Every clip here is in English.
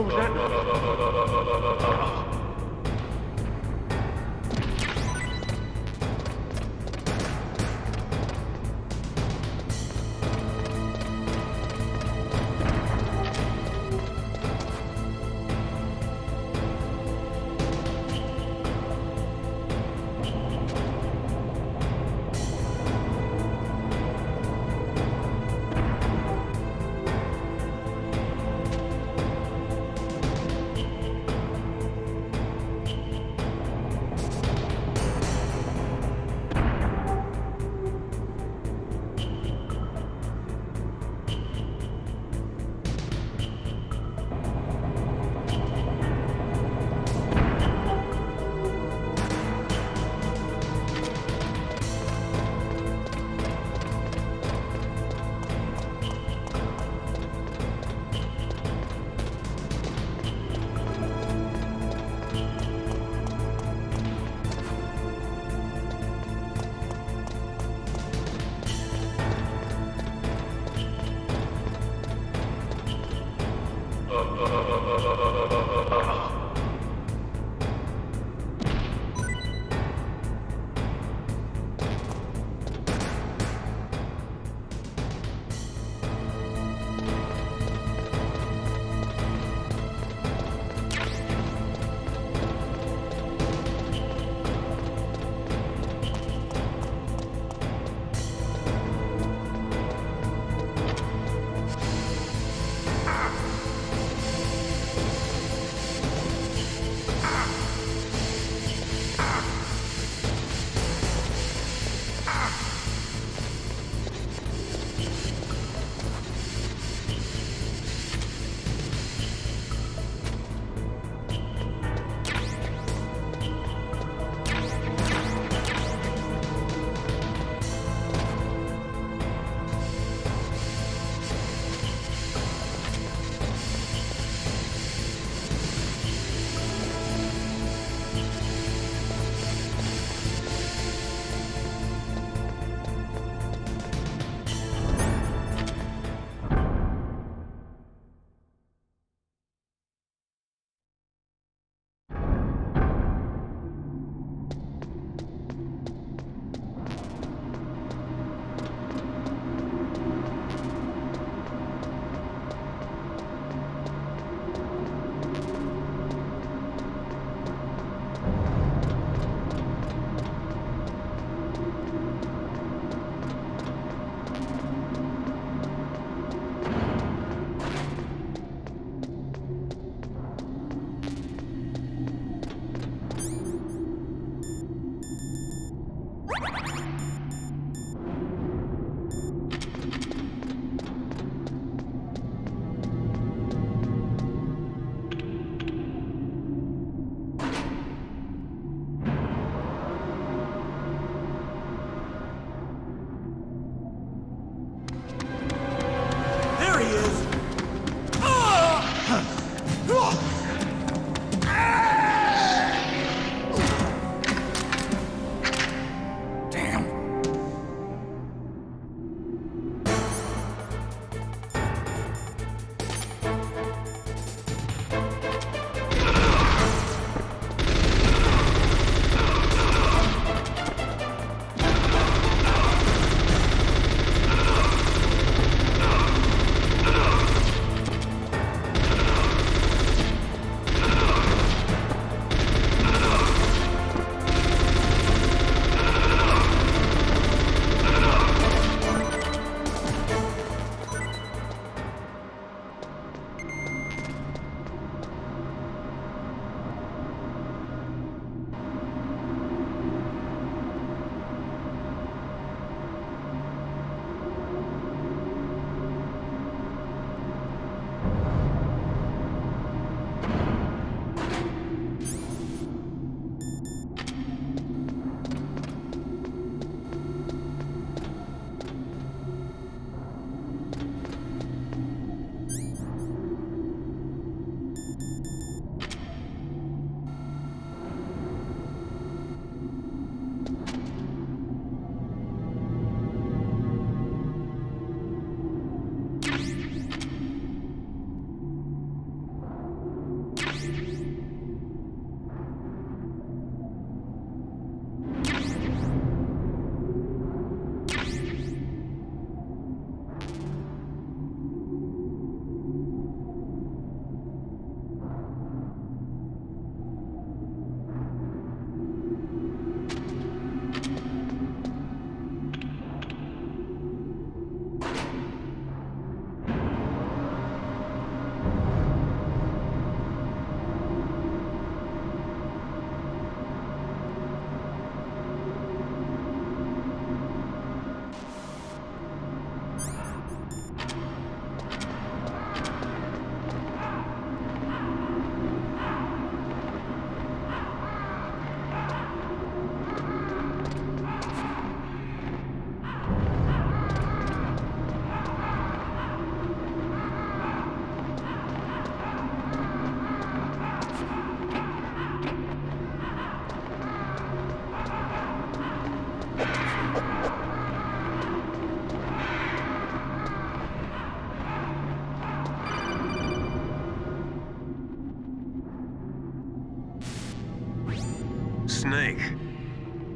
What was that?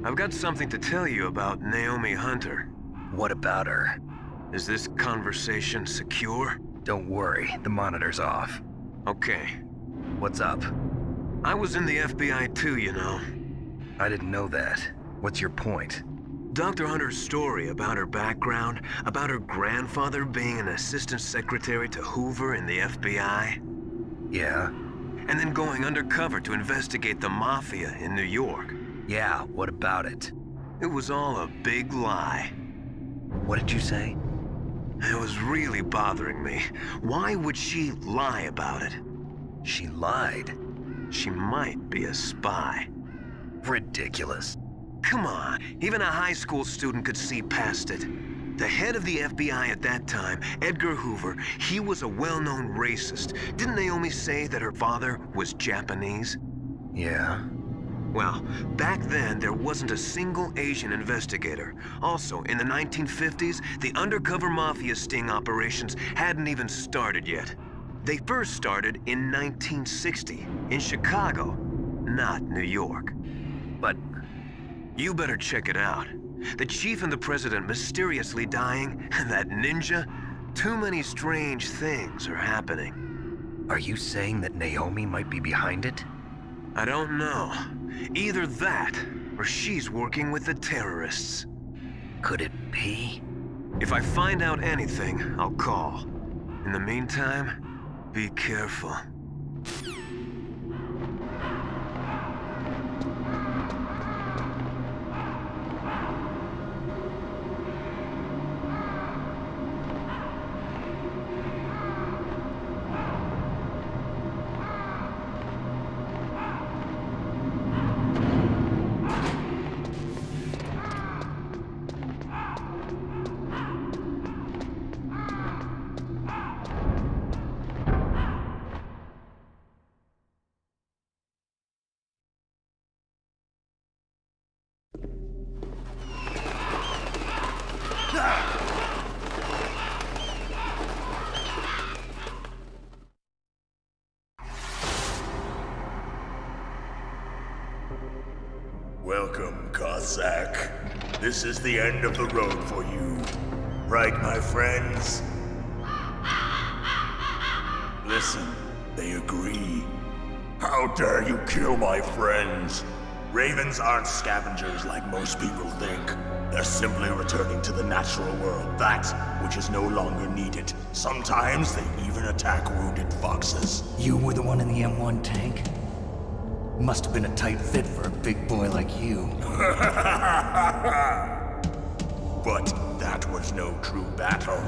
I've got something to tell you about Naomi Hunter. What about her? Is this conversation secure? Don't worry, the monitor's off. Okay. What's up? I was in the FBI too, you know. I didn't know that. What's your point? Dr. Hunter's story about her background, about her grandfather being an assistant secretary to Hoover in the FBI. Yeah? And then going undercover to investigate the mafia in New York. Yeah, what about it? It was all a big lie. What did you say? It was really bothering me. Why would she lie about it? She lied? She might be a spy. Ridiculous. Come on, even a high school student could see past it. The head of the FBI at that time, Edgar Hoover, he was a well-known racist. Didn't Naomi say that her father was Japanese? Yeah. Well, back then, there wasn't a single Asian investigator. Also, in the 1950s, the undercover mafia sting operations hadn't even started yet. They first started in 1960, in Chicago, not New York. But you better check it out. The chief and the president mysteriously dying, and that ninja, too many strange things are happening. are you saying that Naomi might be behind it? I don't know. Either that, or she's working with the terrorists. Could it be? If I find out anything, I'll call. In the meantime, be careful. Welcome, Cossack. This is the end of the road for you. Right, my friends? Listen, they agree. How dare you kill my friends? Ravens aren't scavengers like most people think. They're simply returning to the natural world, that which is no longer needed. Sometimes they even attack wounded foxes. You were the one in the M1 tank? Must have been a tight fit for a big boy like you. But that was no true battle.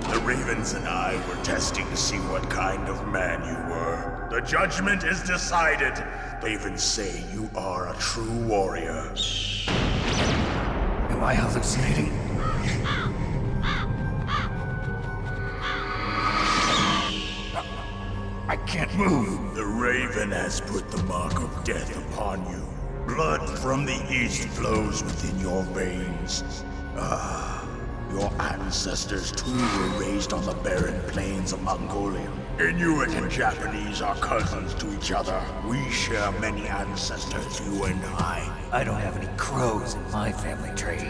The Ravens and I were testing to see what kind of man you were. The judgment is decided. They even say you are a true warrior. Am I hallucinating? I can't move. The Raven has put the mark of death upon you. Blood from the east flows within your veins. Your ancestors too were raised on the barren plains of Mongolia. Inuit and Japanese are cousins to each other. We share many ancestors, you and I. I don't have any crows in my family tree.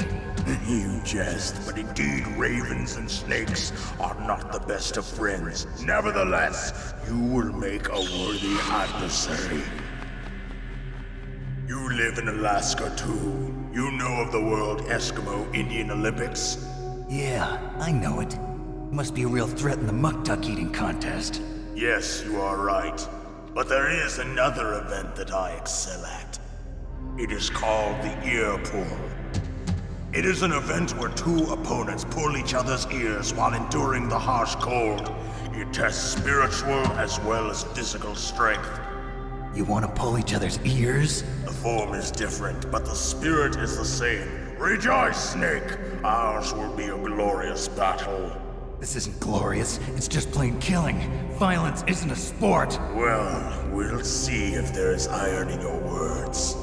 You jest, but indeed ravens and snakes are not the best of friends. Nevertheless, you will make a worthy adversary. You live in Alaska too. You know of the World Eskimo Indian Olympics? Yeah, I know it. Must be a real threat in the muck-duck eating contest. Yes, you are right. But there is another event that I excel at. It is called the ear pull. It is an event where two opponents pull each other's ears while enduring the harsh cold. It tests spiritual as well as physical strength. You want to pull each other's ears? The form is different, but the spirit is the same. Rejoice, Snake! Ours will be a glorious battle. This isn't glorious. It's just plain killing. Violence isn't a sport. Well, we'll see if there is iron in your words.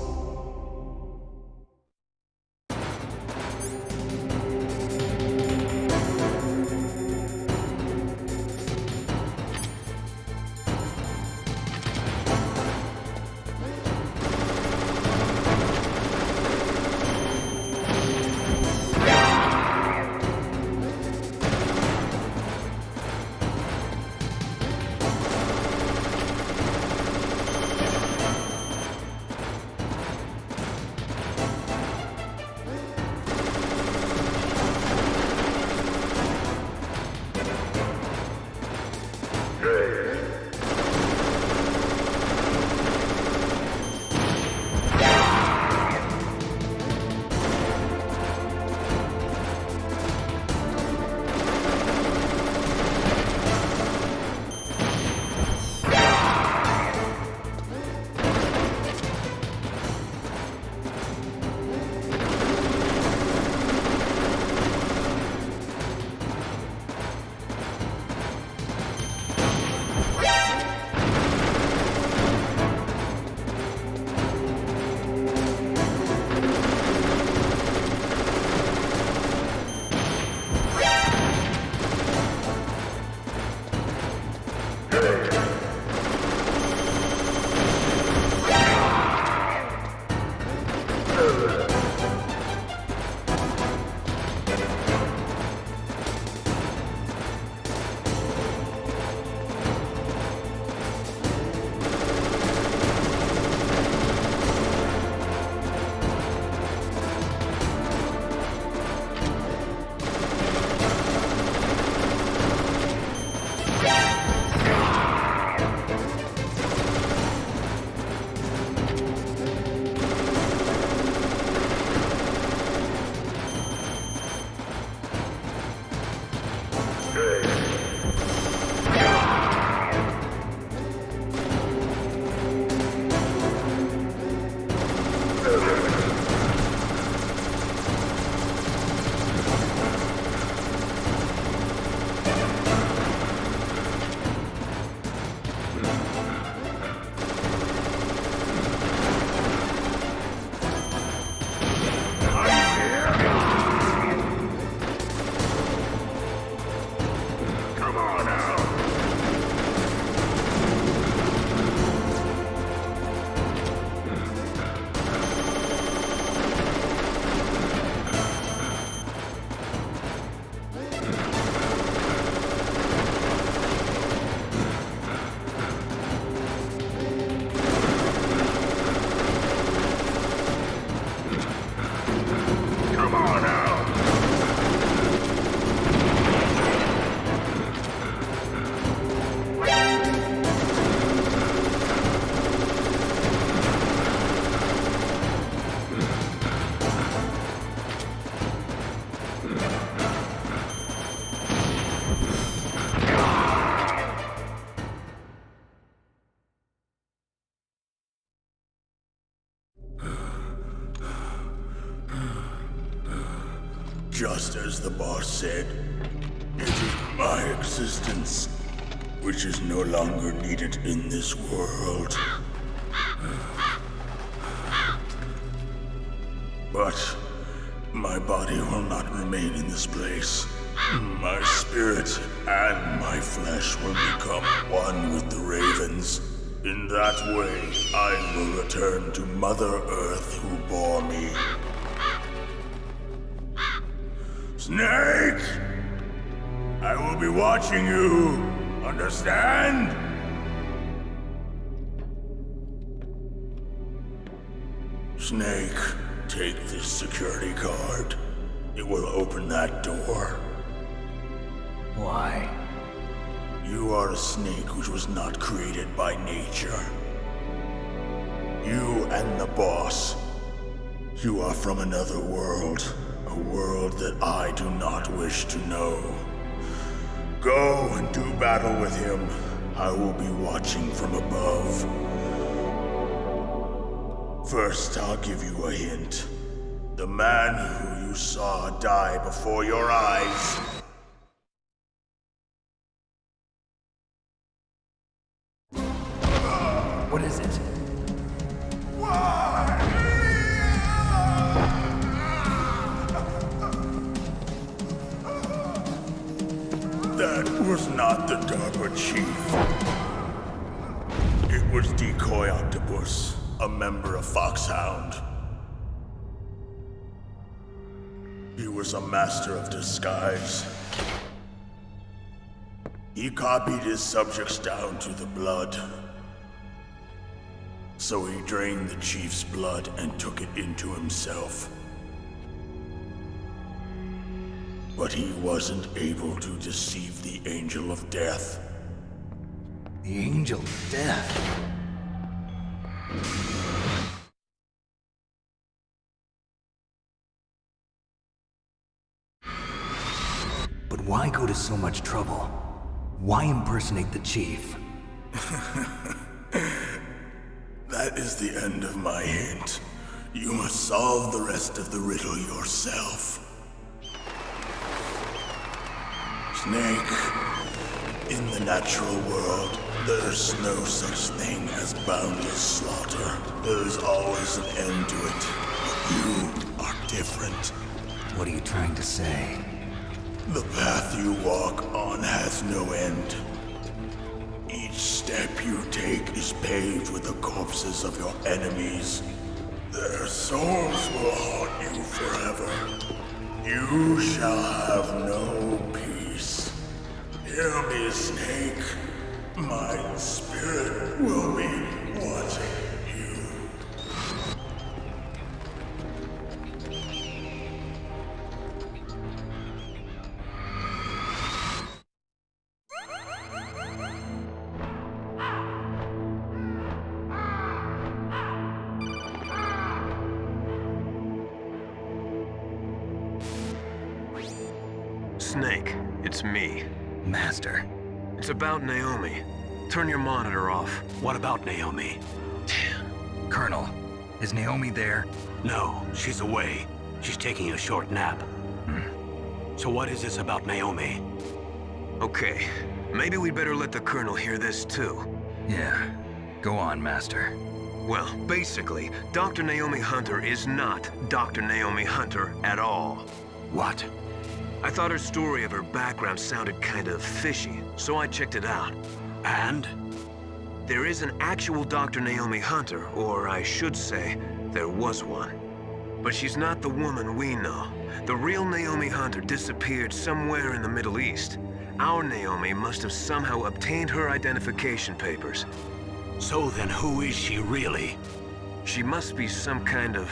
Just as the boss said, it is my existence which is no longer needed in this world. But my body will not remain in this place. My spirit and my flesh will become one with the ravens. In that way, I will return to Mother Earth who bore me. Snake! I will be watching you. Understand? Snake, take this security card. It will open that door. Why? You are a snake which was not created by nature. You and the boss. You are from another world. A world that I do not wish to know. Go and do battle with him. I will be watching from above. First, I'll give you a hint. The man who you saw die before your eyes. What is it? That was not the DARPA chief. It was Decoy Octopus, a member of Fox Hound. He was a master of disguise. He copied his subjects down to the blood. So he drained the chief's blood and took it into himself. But he wasn't able to deceive the Angel of Death. The Angel of Death. But why go to so much trouble? Why impersonate the chief? That is the end of my hint. You must solve the rest of the riddle yourself. Snake, in the natural world, there's no such thing as boundless slaughter. There's always an end to it. But you are different. What are you trying to say? The path you walk on has no end. Each step you take is paved with the corpses of your enemies. Their souls will haunt you forever. You shall have no peace. Hear me, Snake. My spirit will be watching you. Snake, it's me. Master. It's about Naomi. Turn your monitor off. What about Naomi? Colonel, is Naomi there? No, she's away. She's taking a short nap. So what is this about Naomi? Okay, maybe we'd better let the Colonel hear this too. Yeah. Go on, Master. Well, basically, Dr. Naomi Hunter is not Dr. Naomi Hunter at all. What? I thought her story of her background sounded kind of fishy, so I checked it out. And? There is an actual Dr. Naomi Hunter, or I should say, there was one. But she's not the woman we know. The real Naomi Hunter disappeared somewhere in the Middle East. Our Naomi must have somehow obtained her identification papers. So then who is she really? She must be some kind of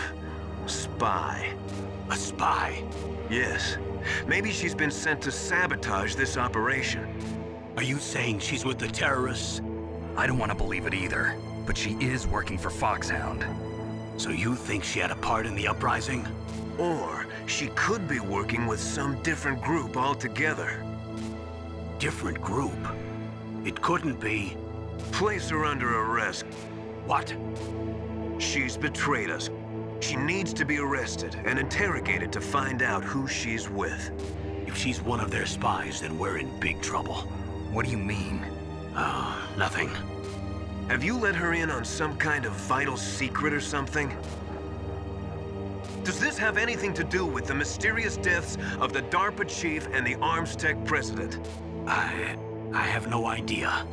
spy. A spy? Yes. Maybe she's been sent to sabotage this operation. Are you saying she's with the terrorists? I don't want to believe it either, but she is working for Fox Hound. So you think she had a part in the uprising? Or she could be working with some different group altogether. Different group? It couldn't be. Place her under arrest. What? She's betrayed us. She needs to be arrested and interrogated to find out who she's with. If she's one of their spies, then we're in big trouble. What do you mean? Nothing. Have you let her in on some kind of vital secret or something? Does this have anything to do with the mysterious deaths of the DARPA chief and the Arms Tech president? I have no idea.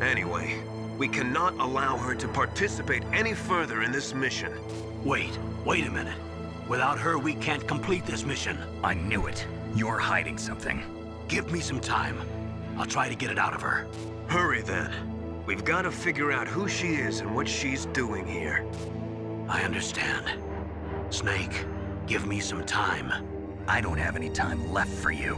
Anyway, we cannot allow her to participate any further in this mission. Wait a minute. Without her, we can't complete this mission. I knew it. You're hiding something. Give me some time. I'll try to get it out of her. Hurry then. We've got to figure out who she is and what she's doing here. I understand. Snake, give me some time. I don't have any time left for you.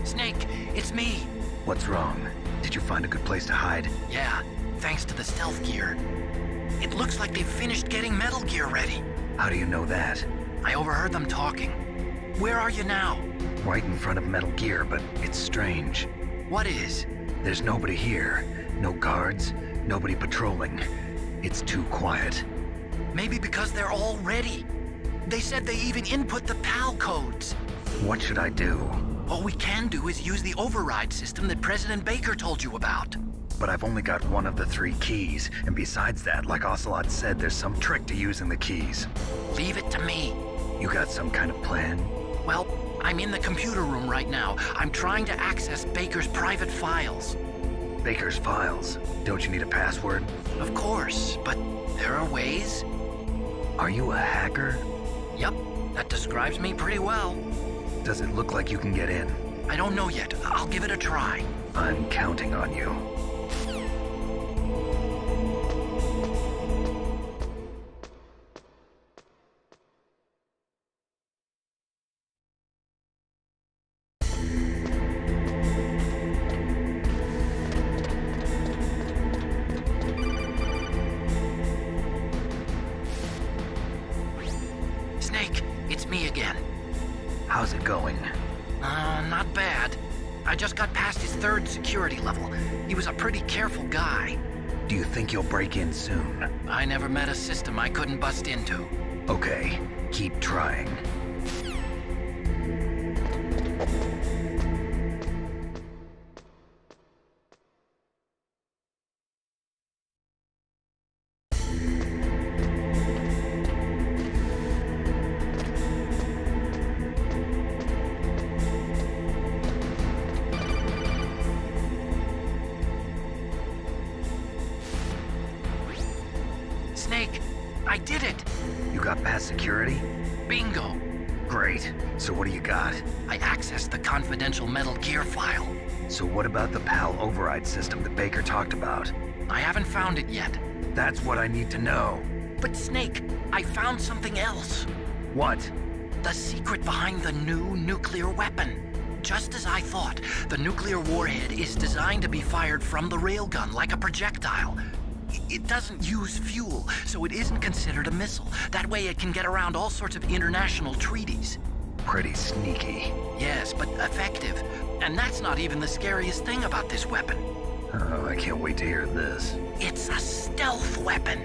Snake, it's me. What's wrong? Did you find a good place to hide? Yeah, thanks to the stealth gear. It looks like they've finished getting Metal Gear ready. How do you know that? I overheard them talking. Where are you now? Right in front of Metal Gear, but it's strange. What is? There's nobody here. No guards, nobody patrolling. It's too quiet. Maybe because they're all ready. They said they even input the PAL codes. What should I do? All we can do is use the override system that President Baker told you about. But I've only got one of the 3 keys, and besides that, like Ocelot said, there's some trick to using the keys. Leave it to me. You got some kind of plan? Well, I'm in the computer room right now. I'm trying to access Baker's private files. Baker's files? Don't you need a password? Of course, but there are ways. Are you a hacker? Yep, that describes me pretty well. Does it look like you can get in? I don't know yet. I'll give it a try. I'm counting on you. Snake, it's me again. How's it going? Not bad. I just got past his 3rd security level. He was a pretty careful guy. Do you think you'll break in soon? I never met a system I couldn't bust into. Okay, keep trying. Snake, I did it! You got past security? Bingo! Great. So what do you got? I accessed the confidential Metal Gear file. So what about the PAL override system that Baker talked about? I haven't found it yet. That's what I need to know. But Snake, I found something else. What? The secret behind the new nuclear weapon. Just as I thought, the nuclear warhead is designed to be fired from the railgun like a projectile. It doesn't use fuel, so it isn't considered a missile. That way it can get around all sorts of international treaties. pretty sneaky. Yes, but effective. And that's not even the scariest thing about this weapon. Oh, I can't wait to hear this. It's a stealth weapon.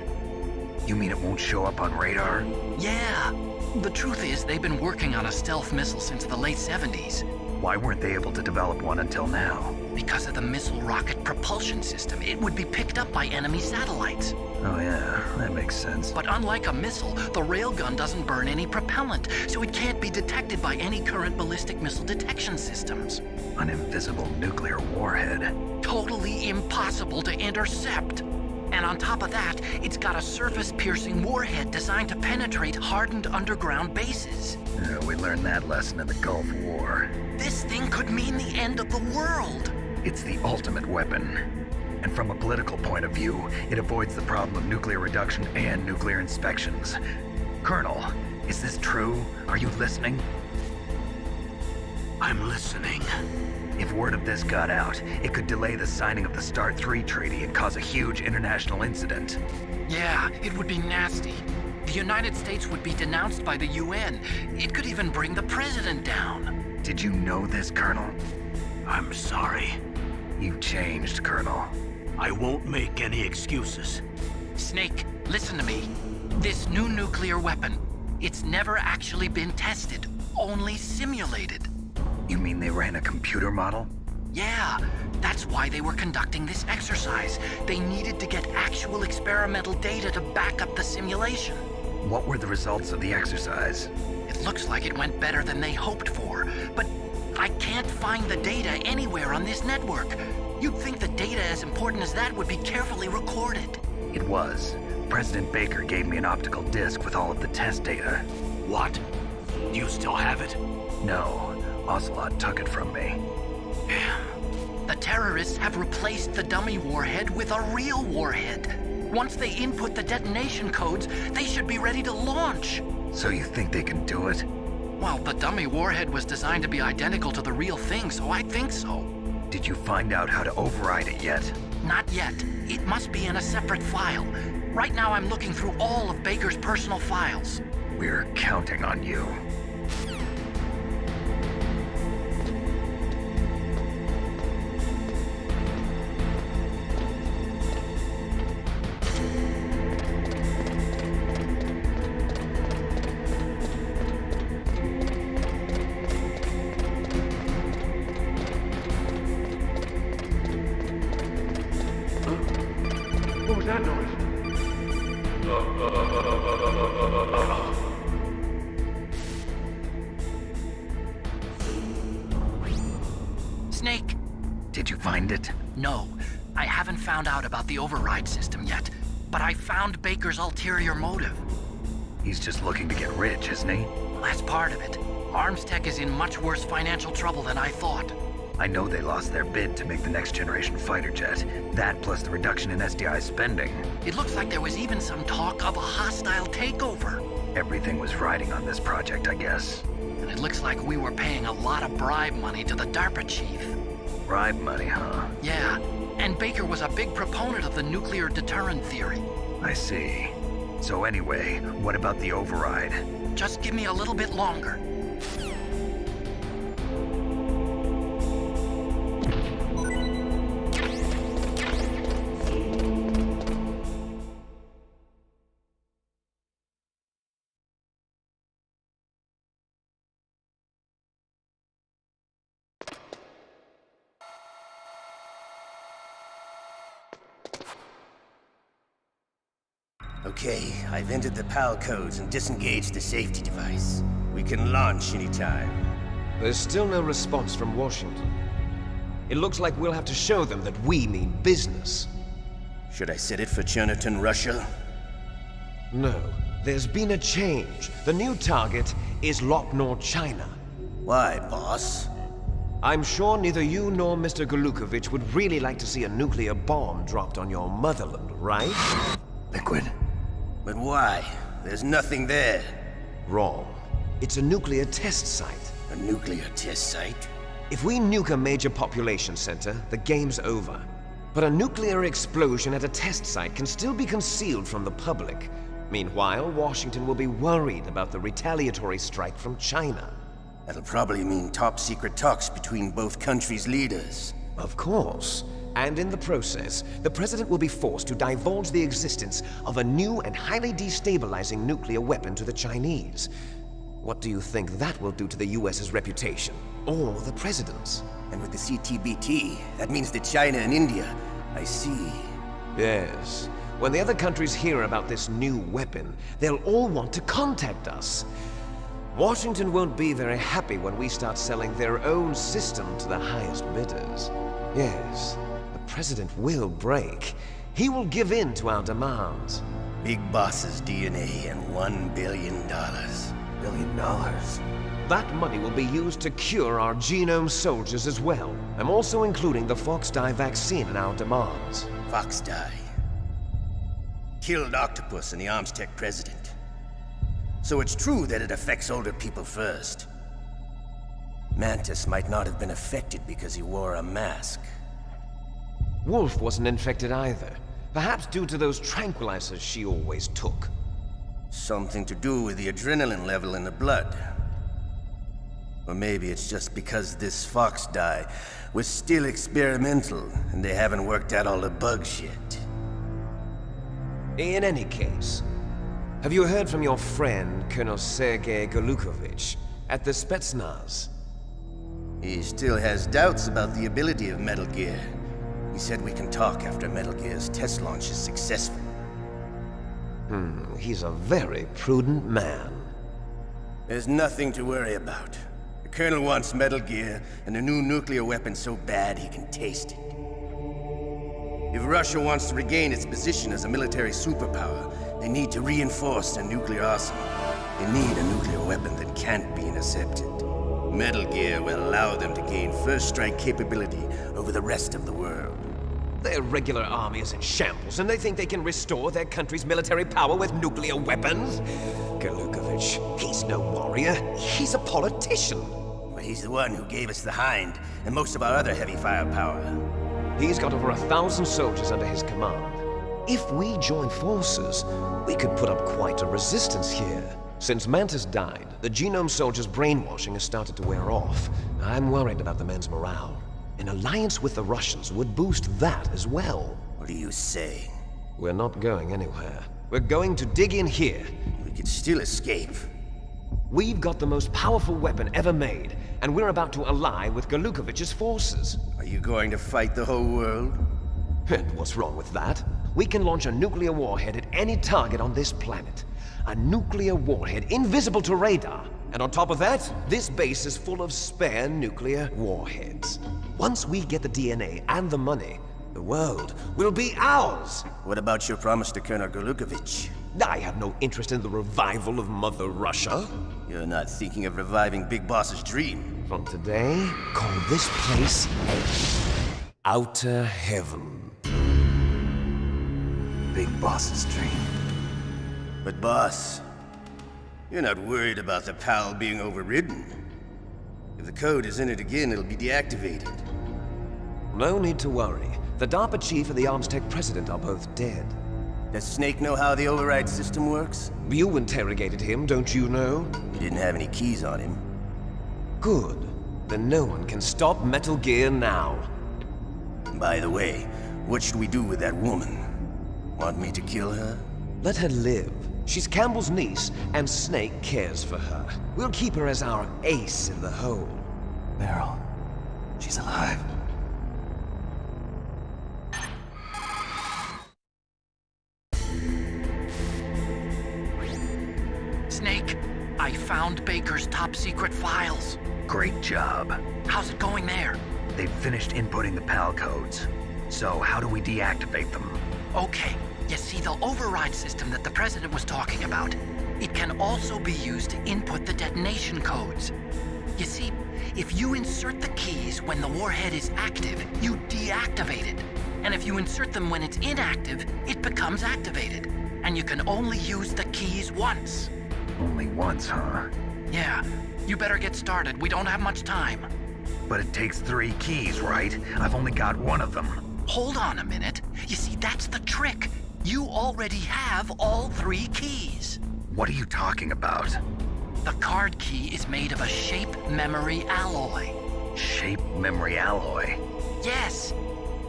You mean it won't show up on radar? Yeah. The truth is, they've been working on a stealth missile since the late 70s. Why weren't they able to develop one until now? Because of the missile rocket propulsion system, it would be picked up by enemy satellites. Oh yeah, that makes sense. But unlike a missile, the railgun doesn't burn any propellant, so it can't be detected by any current ballistic missile detection systems. An invisible nuclear warhead. Totally impossible to intercept. And on top of that, it's got a surface-piercing warhead designed to penetrate hardened underground bases. We learned that lesson in the Gulf War. This thing could mean the end of the world. It's the ultimate weapon. And from a political point of view, it avoids the problem of nuclear reduction and nuclear inspections. Colonel, is this true? Are you listening? I'm listening. If word of this got out, it could delay the signing of the START 3 treaty and cause a huge international incident. Yeah, it would be nasty. The United States would be denounced by the UN. It could even bring the president down. Did you know this, Colonel? I'm sorry. You changed, Colonel. I won't make any excuses. Snake, listen to me. This new nuclear weapon, it's never actually been tested, only simulated. You mean they ran a computer model? Yeah, that's why they were conducting this exercise. They needed to get actual experimental data to back up the simulation. What were the results of the exercise? It looks like it went better than they hoped for, but I can't find the data anywhere on this network. You'd think the data as important as that would be carefully recorded. It was. President Baker gave me an optical disc with all of the test data. What? You still have it? No, Ocelot took it from me. Damn. The terrorists have replaced the dummy warhead with a real warhead. Once they input the detonation codes, they should be ready to launch. So you think they can do it? Well, the dummy warhead was designed to be identical to the real thing, so I think so. Did you find out how to override it yet? Not yet. It must be in a separate file. Right now I'm looking through all of Baker's personal files. We're counting on you. What was that noise? Snake? Did you find it? No. I haven't found out about the override system yet, but I found Baker's ulterior motive. He's just looking to get rich, isn't he? Well, that's part of it. Arms Tech is in much worse financial trouble than I thought. I know they lost their bid to make the next generation fighter jet. That plus the reduction in SDI spending. It looks like there was even some talk of a hostile takeover. Everything was riding on this project, I guess. And it looks like we were paying a lot of bribe money to the DARPA chief. Bribe money, huh? Yeah, and Baker was a big proponent of the nuclear deterrent theory. I see. So anyway, what about the override? Just give me a little bit longer. Okay, I've entered the PAL codes and disengaged the safety device. We can launch anytime. There's still no response from Washington. It looks like we'll have to show them that we mean business. Should I set it for Chernobyl, Russia? No, there's been a change. The new target is Loknor, China. Why, boss? I'm sure neither you nor Mr. Golukovich would really like to see a nuclear bomb dropped on your motherland, right? Liquid? But why? There's nothing there. Wrong. It's a nuclear test site. A nuclear test site? If we nuke a major population center, the game's over. But a nuclear explosion at a test site can still be concealed from the public. Meanwhile, Washington will be worried about the retaliatory strike from China. That'll probably mean top-secret talks between both countries' leaders. Of course. And in the process, the President will be forced to divulge the existence of a new and highly destabilizing nuclear weapon to the Chinese. What do you think that will do to the US's reputation? Or the President's? And with the CTBT, that means that China and India... I see. Yes. When the other countries hear about this new weapon, they'll all want to contact us. Washington won't be very happy when we start selling their own system to the highest bidders. Yes, the President will break. He will give in to our demands. Big Boss's DNA and $1 billion. $1 billion? That money will be used to cure our genome soldiers as well. I'm also including the Fox dye vaccine in our demands. Fox dye. Killed Octopus and the Armstech President. So it's true that it affects older people first. Mantis might not have been affected because he wore a mask. Wolf wasn't infected either. Perhaps due to those tranquilizers she always took. Something to do with the adrenaline level in the blood. Or maybe it's just because this Fox dye was still experimental and they haven't worked out all the bugs yet. In any case, have you heard from your friend, Colonel Sergei Golukovich, at the Spetsnaz? He still has doubts about the ability of Metal Gear. He said we can talk after Metal Gear's test launch is successful. He's a very prudent man. There's nothing to worry about. The Colonel wants Metal Gear and a new nuclear weapon so bad he can taste it. If Russia wants to regain its position as a military superpower, they need to reinforce their nuclear arsenal. They need a nuclear weapon that can't be intercepted. Metal Gear will allow them to gain first strike capability over the rest of the world. Their regular army is in shambles, and they think they can restore their country's military power with nuclear weapons? Golukovich, he's no warrior. He's a politician. But he's the one who gave us the Hind and most of our other heavy firepower. He's got over 1,000 soldiers under his command. If we join forces, we could put up quite a resistance here. Since Mantis died, the genome soldiers' brainwashing has started to wear off. I'm worried about the men's morale. An alliance with the Russians would boost that as well. What are you saying? We're not going anywhere. We're going to dig in here. We could still escape. We've got the most powerful weapon ever made, and we're about to ally with Golukovich's forces. Are you going to fight the whole world? And what's wrong with that? We can launch a nuclear warhead at any target on this planet. A nuclear warhead invisible to radar. And on top of that, this base is full of spare nuclear warheads. Once we get the DNA and the money, the world will be ours! What about your promise to Colonel Golukovich? I have no interest in the revival of Mother Russia. You're not thinking of reviving Big Boss's dream. From today, call this place Outer Heaven. Big Boss's dream. But boss, you're not worried about the PAL being overridden. If the code is entered again, it'll be deactivated. No need to worry. The DARPA chief and the Armstech president are both dead. Does Snake know how the override system works? You interrogated him, don't you know? He didn't have any keys on him. Good. Then no one can stop Metal Gear now. By the way, what should we do with that woman? Want me to kill her? Let her live. She's Campbell's niece, and Snake cares for her. We'll keep her as our ace in the hole. Meryl, she's alive. Snake, I found Baker's top-secret files. Great job. How's it going there? They've finished inputting the PAL codes. So how do we deactivate them? Okay, you see the override system that the President was talking about? It can also be used to input the detonation codes. You see, if you insert the keys when the warhead is active, you deactivate it. And if you insert them when it's inactive, it becomes activated. And you can only use the keys once. Only once, huh? Yeah, you better get started. We don't have much time. But it takes 3 keys, right? I've only got 1 of them. Hold on a minute. You see, that's the trick. You already have all 3 keys. What are you talking about? The card key is made of a shape memory alloy. Shape memory alloy. Yes,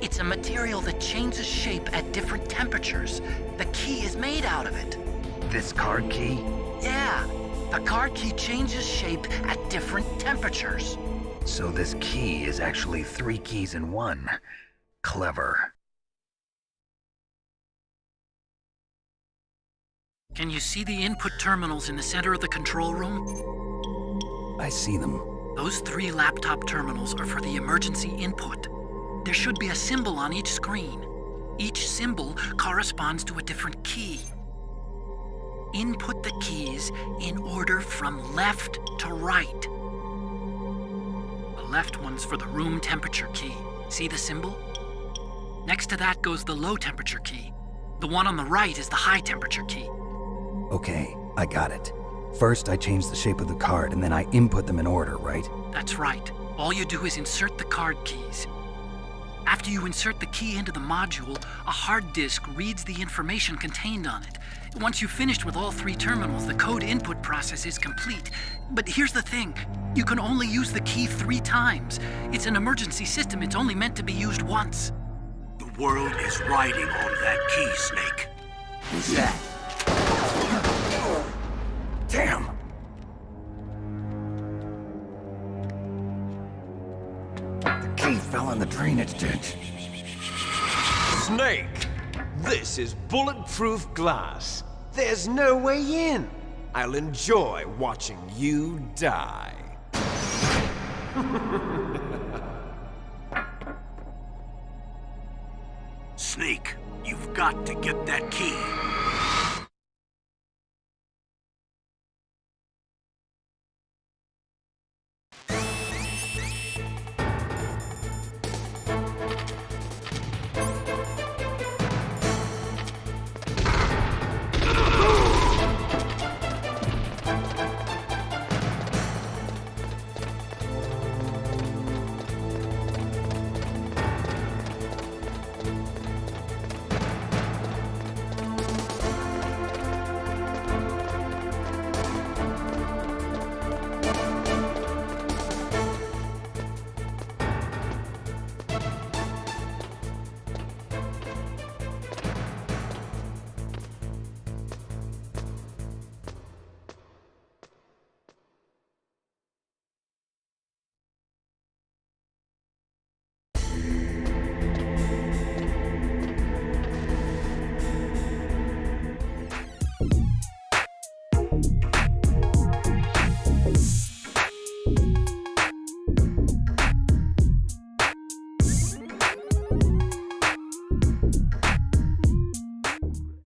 it's a material that changes shape at different temperatures. The key is made out of it. This card key? Yeah, the card key changes shape at different temperatures. So this key is actually 3 keys in one. Clever. Can you see the input terminals in the center of the control room? I see them. Those 3 laptop terminals are for the emergency input. There should be a symbol on each screen. Each symbol corresponds to a different key. Input the keys in order from left to right. The left one's for the room temperature key. See the symbol? Next to that goes the low temperature key. The one on the right is the high temperature key. Okay, I got it. First, I change the shape of the card, and then I input them in order, right? That's right. All you do is insert the card keys. After you insert the key into the module, a hard disk reads the information contained on it. Once you've finished with all 3 terminals, the code input process is complete. But here's the thing. You can only use the key 3 times. It's an emergency system. It's only meant to be used once. The world is riding on that key, Snake. Who's that? Damn! The key fell in the drainage ditch. Snake! This is bulletproof glass. There's no way in. I'll enjoy watching you die. Snake, you've got to get that key.